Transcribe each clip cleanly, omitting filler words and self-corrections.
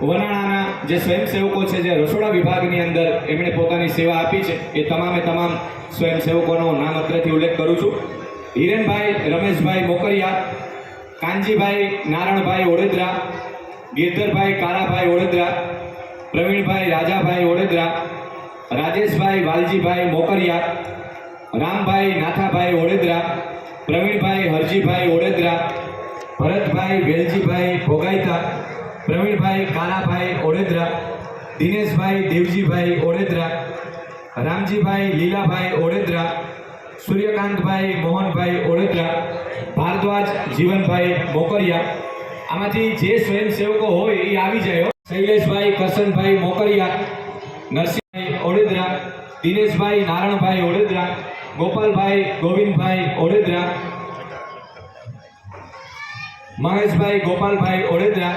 વનાણાના જે સ્વયંસેવકો છે, જે રસોડા વિભાગની અંદર એમણે પોતાની સેવા આપી છે, એ તમામે તમામ સ્વયંસેવકોનો નામ અત્રેથી ઉલ્લેખ કરું છું. હિરેનભાઈ રમેશભાઈ મોકરિયા, કાનજીભાઈ નારણભાઈ ઓડેદરા, ગિરધરભાઈ કારાભાઈ ઓડેદરા, પ્રવીણભાઈ રાજાભાઈ ઓડેદરા, રાજેશભાઈ વાલજીભાઈ મોકરિયા, રામભાઈ નાથાભાઈ ઓડેદરા, પ્રવીણભાઈ હરજીભાઈ ઓડેદરા, ભરતભાઈ વેલજીભાઈ ભોગાઈતા, પ્રવીણભાઈ કારાભાઈ ઓડેદરા, દિનેશભાઈ દેવજીભાઈ ઓડેદરા, રામજીભાઈ લીલાભાઈ ઓડેદરા, સૂર્યકાંતભાઈ મોહનભાઈ ઓડેદરા, ભારદ્વાજ જીવનભાઈ મોકરિયા. આમાંથી જે સ્વયંસેવકો હોય એ આવી જાય. શૈલેષભાઈ કરશનભાઈ મોકરિયા, નરસિંહભાઈ ઓડેદરા, દિનેશભાઈ નારણભાઈ ઓડેદરા, ગોપાલભાઈ ગોવિંદભાઈ ઓડેદરા, મહેશભાઈ ગોપાલભાઈ ઓડેદરા,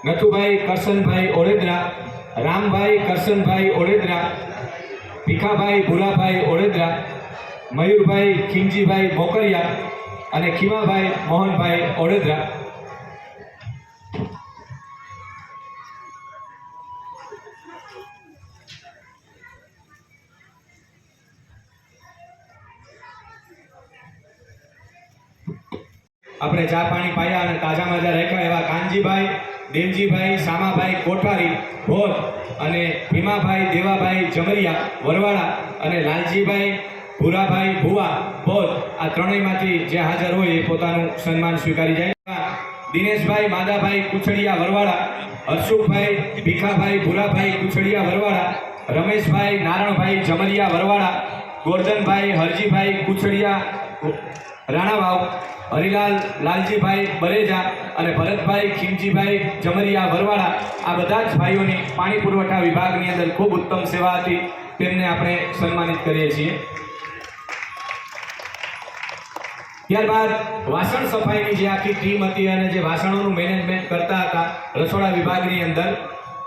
નથુભાઈ કરશનભાઈ ઓડેદરા, રામભાઈ કરશનભાઈ ઓડેદરા, ભીખાભાઈ ભૂરાભાઈ ઓડેદરા, મયુરભાઈ ખીમજીભાઈ મોકરિયા અને ખીમાભાઈ મોહનભાઈ ઓડેદરા. આપણે ચા પાણી પાયા અને તાજા માજા રાખ્યા એવા કાનજીભાઈ દેવજીભાઈ સામાભાઈ કોઠારી ભોર અને ભીમાભાઈ દેવાભાઈ જમરિયા વરવાડા અને લાલજીભાઈ ભૂરાભાઈ ભુવા ભોર, આ ત્રણેયમાંથી જે હાજર હોય એ પોતાનું સન્માન સ્વીકારી જાય. દિનેશભાઈ માદાભાઈ કુછડિયા વરવાડા, હર્ષુભાઈ ભીખાભાઈ ભૂરાભાઈ કુછડિયા વરવાડા, રમેશભાઈ નારણભાઈ જમરિયા વરવાડા, ગોરધનભાઈ હરજીભાઈ કુછડિયા રાણાવાવ, હરિલાલ લાલજીભાઈ બરેજા અને ભરતભાઈ ખીમજીભાઈ જમરિયા વરવાડા. આ બધા જ ભાઈઓની પાણી પુરવઠા વિભાગની અંદર ખૂબ ઉત્તમ સેવા હતી, તેમને આપણે સન્માનિત કરીએ છીએ. ત્યારબાદ વાસણ સફાઈની જે આખી ટીમ હતી અને જે વાસણોનું મેનેજમેન્ટ કરતા હતા રસોડા વિભાગની અંદર,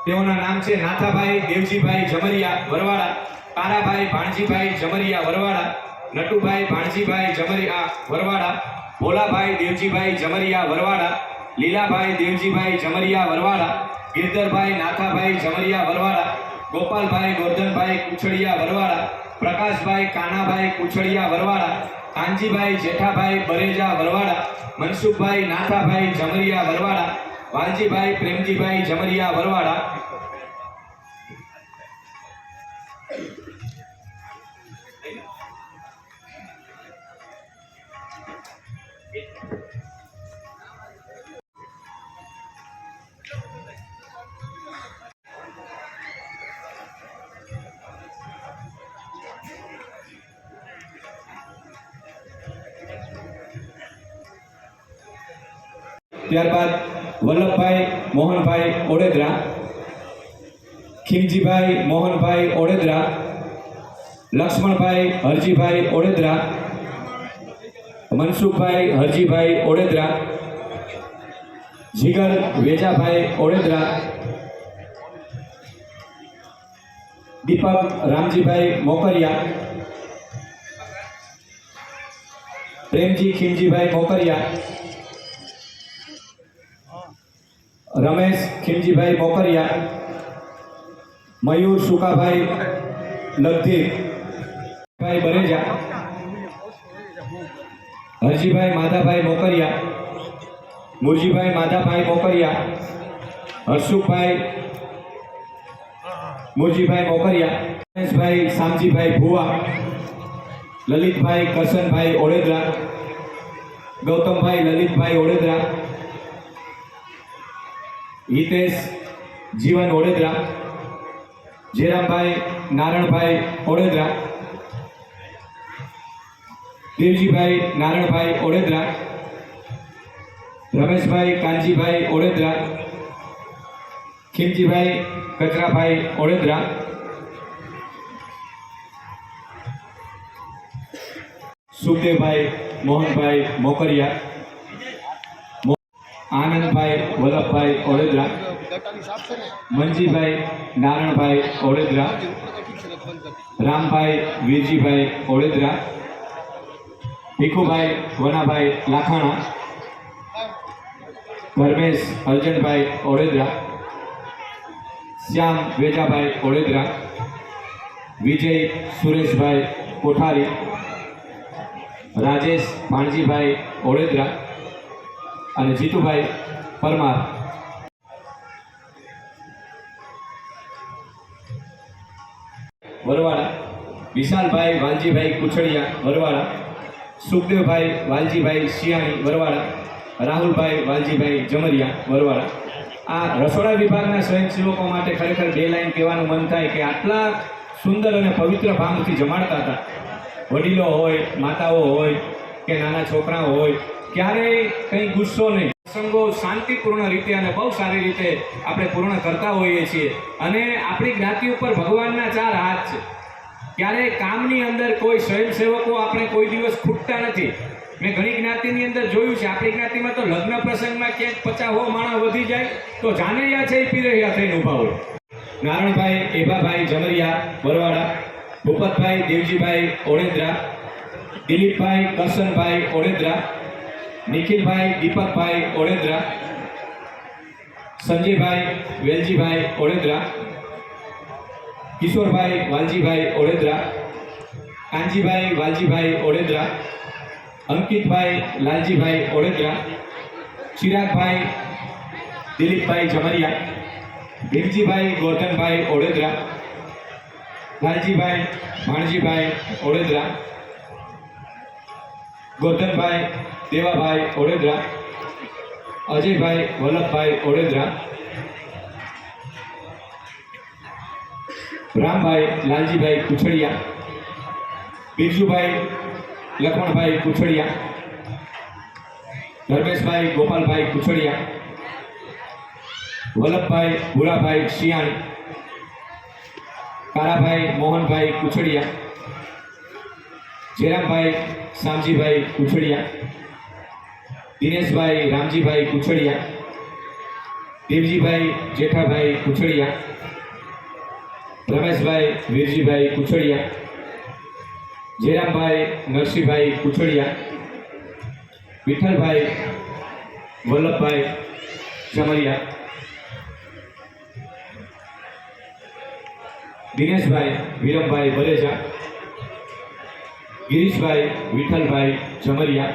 તેઓના નામ છે નાથાભાઈ દેવજીભાઈ જમરિયા વરવાડા, કારાભાઈ ભાણજીભાઈ જમરિયા વરવાડા, નટુભાઈ ભાણજીભાઈ જમરિયા વરવાડા, ભોલાભાઈ દેવજીભાઈ જમરિયા વરવાડા, લીલાભાઈ દેવજીભાઈ જમરિયા વરવાડા, ગિરધરભાઈ નાથાભાઈ જમરિયા વરવાડા, ગોપાલભાઈ ગોરધનભાઈ કુછડિયા વરવાડા, પ્રકાશભાઈ કાનાભાઈ કુછડિયા વરવાડા, કાનજીભાઈ જેઠાભાઈ બરેજા વરવાડા, મનસુખભાઈ નાથાભાઈ જમરિયા વરવાડા, વાલજીભાઈ પ્રેમજીભાઈ જમરિયા વરવાડા. ત્યારબાદ વલ્લભભાઈ મોહનભાઈ ઓડેદરા, ખીમજીભાઈ મોહનભાઈ ઓડેદરા, લક્ષ્મણભાઈ હરજીભાઈ ઓડેદરા, મનસુખભાઈ હરજીભાઈ ઓડેદરા, જીગર વેજાભાઈ ઓડેદરા, દીપક રામજીભાઈ મોકરિયા, પ્રેમજી ખીમજીભાઈ મોકરિયા, રમેશ ખીમજીભાઈ મોકરિયા, મયુર સુકાભાઈ લગધીરભાઈ બરેજા, હરજીભાઈ માધાભાઈ મોકરિયા, મુરજીભાઈ માધાભાઈ મોકરિયા, હર્ષુભાઈ મુરજીભાઈ મોકરિયા, રમેશભાઈ શામજીભાઈ ભુવા, લલિતભાઈ કરશનભાઈ ઓડેદરા, ગૌતમભાઈ લલિતભાઈ ઓડેદરા, હિતેશ જીવન ઓડેદરા, જેરામભાઈ નારણભાઈ ઓડેદરા, દેવજીભાઈ નારણભાઈ ઓડેદરા, રમેશભાઈ કાનજીભાઈ ઓડેદરા, ખીમજીભાઈ કચરાભાઈ ઓડેદરા, સુખદેવભાઈ મોહનભાઈ મોકરિયા, આનંદભાઈ વલ્લભભાઈ ઓડેદરા, મંજીભાઈ નારણભાઈ ઓડેદરા, રામભાઈ વીરજીભાઈ ઓડેદરા, ભીખુભાઈ વનાભાઈ લાખાણા, ધર્મેશ અર્જનભાઈ ઓડેદરા, શ્યામ વેજાભાઈ ઓડેદરા, વિજય સુરેશભાઈ કોઠારી, રાજેશ ભાણજીભાઈ ઓડેદરા અને જીતુભાઈ પરમાર. વરવાડા વિશાલભાઈ વાલજીભાઈ કુછડિયા વરવાડા, સુખદેવભાઈ વાલજીભાઈ શિયાણી વરવાડા, રાહુલભાઈ વાલજીભાઈ જમરિયા વરવાડા. આ રસોડા વિભાગના સ્વયંસેવકો માટે ખરેખર બે લાઈન કહેવાનું મન થાય કે આટલા સુંદર અને પવિત્ર ભાવથી જમાડતા હતા. વડીલો હોય, માતાઓ હોય કે નાના છોકરાઓ હોય, ક્યારેય કંઈ ગુસ્સો નહીં. પ્રસંગો શાંતિપૂર્ણ રીતે અને બહુ સારી રીતે આપણે પૂર્ણ કરતા હોઈએ છીએ. અને આપણી જ્ઞાતિ ઉપર ભગવાનના 4 હાથ છે. ક્યારેય કામની અંદર કોઈ સ્વયંસેવકો આપણે કોઈ દિવસ ખૂટતા નથી. મેં ઘણી જ્ઞાતિની અંદર જોયું છે. આપણી જ્ઞાતિમાં તો લગ્ન પ્રસંગમાં ક્યાંક 50 માણસ વધી જાય તો જાનૈયા છે એ પીરૈયા થઈને ઊભા હોય. નારણભાઈ એભાભાઈ જમરિયા વરવાડા, ભૂપતભાઈ દેવજીભાઈ ઓડેદરા, દિલીપભાઈ કરશનભાઈ ઓડેદરા, નિખિલભાઈ દીપકભાઈ ઓડેદરા, સંજયભાઈ વેલજીભાઈ ઓડેદરા, કિશોરભાઈ વાલજીભાઈ ઓડેદરા, કાનજીભાઈ વાલજીભાઈ ઓડેદરા, અંકિતભાઈ લાલજીભાઈ ઓડેદરા, ચિરાગભાઈ દિલીપભાઈ જમરિયા, ભીમજીભાઈ ગોરધનભાઈ ઓડેદરા, લાલજીભાઈ ભાણજીભાઈ ઓડેદરા, ગોરધનભાઈ દેવાભાઈ ઓડેદરા, અજયભાઈ વલ્લભભાઈ ઓડેદરા, રામભાઈ લાલજીભાઈ કુછડિયા, બિરજુભાઈ લખમણભાઈ કુછડિયા, ધર્મેશભાઈ ગોપાલભાઈ કુછડિયા, વલ્લભભાઈ ભૂરાભાઈ શિયાણી, કારાભાઈ મોહનભાઈ કુછડિયા, જયરામભાઈ શામજીભાઈ કુછડિયા, દિનેશભાઈ રામજીભાઈ કુછડિયા, દેવજીભાઈ જેઠાભાઈ કુછડિયા, રમેશભાઈ વીરજીભાઈ કુછડિયા, જયરામભાઈ નરસિંહભાઈ કુછડિયા, વિઠ્ઠલભાઈ વલ્લભભાઈ જમરિયા, દિનેશભાઈ વિરમભાઈ બરેજા, ગિરીશભાઈ વિઠ્ઠલભાઈ જમરિયા,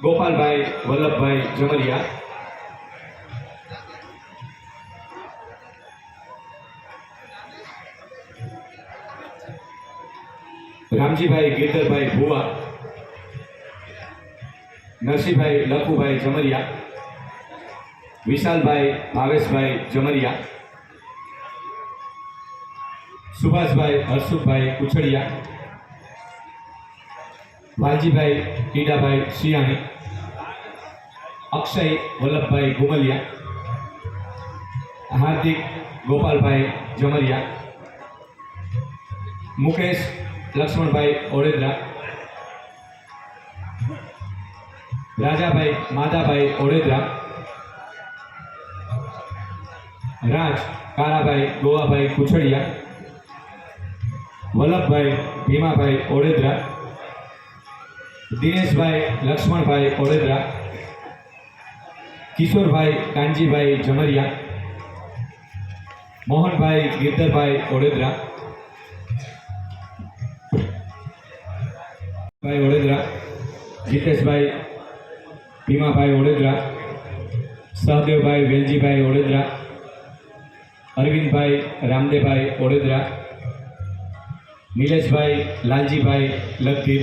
ગોપાલભાઈ વલ્લભભાઈ જમરિયા, રામજીભાઈ ગિરધરભાઈ ભુવા, નરસિંહભાઈ લખુભાઈ જમરિયા, વિશાલભાઈ ભાવેશભાઈ જમરિયા, સુભાષભાઈ હર્ષુભાઈ કુછડિયા, વાલજીભાઈ ટીડાભાઈ શિયાણી, અક્ષય વલ્લભભાઈ ગુમલિયા, હાર્દિક ગોપાલભાઈ જમરિયા, મુકેશ લક્ષ્મણભાઈ ઓડેદરા, રાજાભાઈ માધાભાઈ ઓડેદરા, રાજ કારાભાઈ ગોવાભાઈ કુછડિયા, વલ્લભભાઈ ભીમાભાઈ ઓડેદરા, દિનેશભાઈ લક્ષ્મણભાઈ ઓડેદરા, કિશોરભાઈ કાનજીભાઈ જમરિયા, મોહનભાઈ ગિરધરભાઈ ઓડેદરા, ભાઈ ઓડેદરા, જીતેશભાઈ ભીમાભાઈ ઓડેદરા, સહદેવભાઈ વેલજીભાઈ ઓડેદરા, અરવિંદભાઈ રામદેવભાઈ ઓડેદરા, નિલેશભાઈ લાલજીભાઈ લખગીર,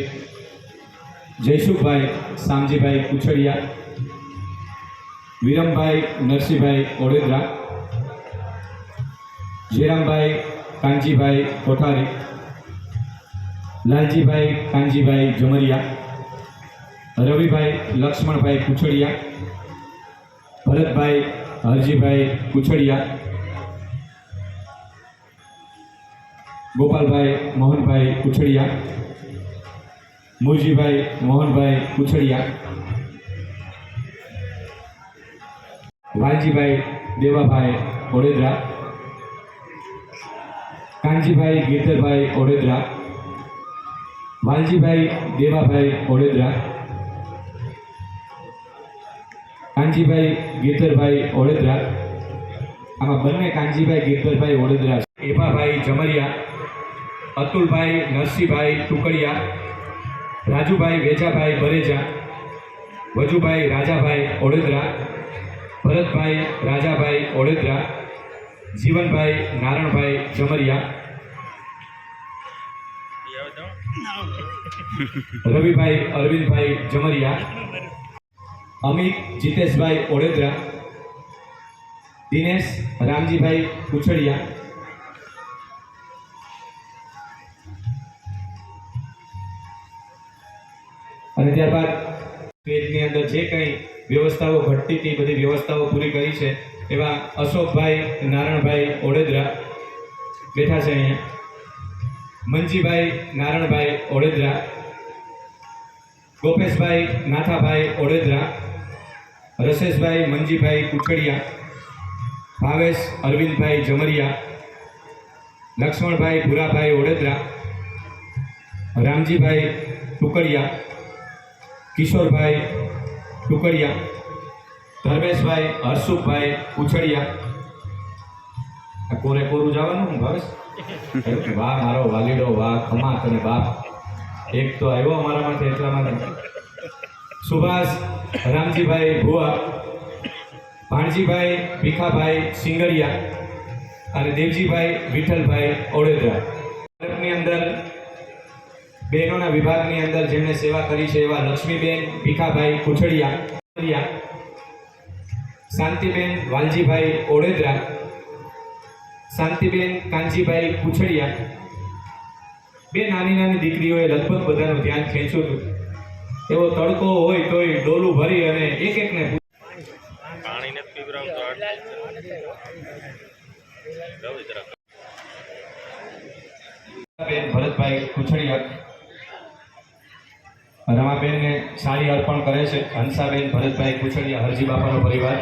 જયસુખભાઈ શામજીભાઈ કુછડિયા, વિરમભાઈ નરસિંહભાઈ ઓડેદરા, જયરામભાઈ કાનજીભાઈ કોઠારી, લાલજીભાઈ કાનજીભાઈ જમરિયા, રવિભાઈ લક્ષ્મણભાઈ કુછડિયા, ભરતભાઈ હરજીભાઈ કુછડિયા, ગોપાલભાઈ મોહનભાઈ કુછડિયા, મુરજીભાઈ મોહનભાઈ કુછડિયા, વાલજીભાઈ દેવાભાઈ ઓડેદરા, કાનજીભાઈ ગિરધરભાઈ ઓડેદરા, વાલજીભાઈ દેવાભાઈ ઓડેદરા, કાનજીભાઈ ગિરધરભાઈ ઓળેદરા, આમાં બંને કાનજીભાઈ ગિરધરભાઈ ઓળેદરા છે. એભાભાઈ જમરિયા, અતુલભાઈ નરસિંહભાઈ ટુકડિયા, રાજુભાઈ વેજાભાઈ બરેજા, વજુભાઈ રાજાભાઈ ઓળેદરા, ભરતભાઈ રાજાભાઈ ઓળેદરા, જીવનભાઈ નારણભાઈ જમરિયા, રવિભાઈ અરવિંદભાઈ જમરિયા, અમિત જીતેશભાઈ ઓળેદરા, દિનેશ રામજીભાઈ કુછડિયા, અને ત્યારબાદ પેજની અંદર જે કંઈ વ્યવસ્થાઓ ઘટતી હતી બધી વ્યવસ્થાઓ પૂરી કરી છે એવા અશોકભાઈ નારણભાઈ ઓળેદરા બેઠા છે અહીંયા, મંજીભાઈ નારણભાઈ ઓળેદરા, ગોપેશભાઈ નાથાભાઈ ઓળેદરા, રસેશભાઈ મંજીભાઈ કુછડિયા, ભાવેશ અરવિંદભાઈ જમરિયા, લક્ષ્મણભાઈ ભૂરાભાઈ ઓળેદરા, રામજીભાઈ ટુકડિયા, કિશોરભાઈ ટુકડિયા, ધર્મેશભાઈ હર્ષુભાઈ કુછડિયા. આ કોરે કોરું જવાનું ભાવેશ? વાહ મારો વાલીડો, વાહ ખમા તને બાપ, એક તો આવ્યો અમારામાંથી એટલામાંથી. સુભાષ રામજીભાઈ ભુવા, ભાણજીભાઈ ભીખાભાઈ સિંગરિયા અને દેવજીભાઈ વિઠ્ઠલભાઈ ઓળેદરા. ની અંદર બહેનોના વિભાગની અંદર જેમણે સેવા કરી છે એવા લક્ષ્મીબેન ભીખાભાઈ કુછડિયા, શાંતિબેન વાલજીભાઈ ઓળેદરા, શાંતિબેન કાનજીભાઈ કુછડિયા. બે નાની નાની દીકરીઓએ લગભગ બધાનું ધ્યાન ખેંચ્યું હતું. એવો તડકો હોય તોય ડોલું ભરી અને એક એકને ભરતભાઈ કુછડિયા રમાબેનને સાડી અર્પણ કરે છે. હંસાબેન ભરતભાઈ કુછડિયા, હરજી બાપાનો પરિવાર.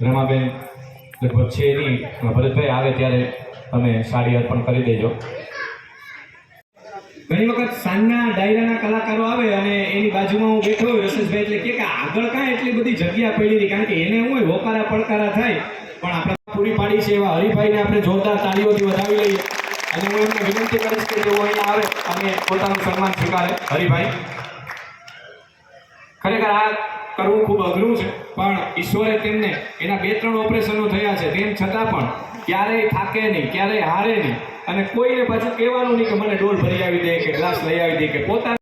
રમાબેન લગભગ છે નહીં, ભરતભાઈ આવે ત્યારે તમે સાડી અર્પણ કરી દેજો. ઘણી વખત સાંજના ડાયરાના કલાકારો આવે અને એની બાજુમાં હું બેઠો હોય રસેશભાઈ, એટલે કે આગળ કાંઈ એટલી બધી જગ્યા પડી રહી, કારણ કે એને હું હોય હોકારા પડકારા થાય, પણ આપણે પૂરી પાડી છે એવા હરિભાઈને આપણે જોરદાર તાળીઓથી વધાવી લઈએ. અને હું એમને વિનંતી કરીશ કે તેઓ અહીંયા આવે અને પોતાનું સન્માન સ્વીકારે. હરિભાઈ, ખરેખર આ કરવું ખૂબ અઘરું છે, પણ ઈશ્વરે તેમને એના 2-3 ઓપરેશનો થયા છે, તેમ છતાં પણ ક્યારેય થાકે નહીં, ક્યારેય હારે નહીં, અને કોઈને પાછું કહેવાનું નહીં કે મને ડોલ ભરી આવી દે કે ગ્લાસ લઈ આવી દે કે પોતાના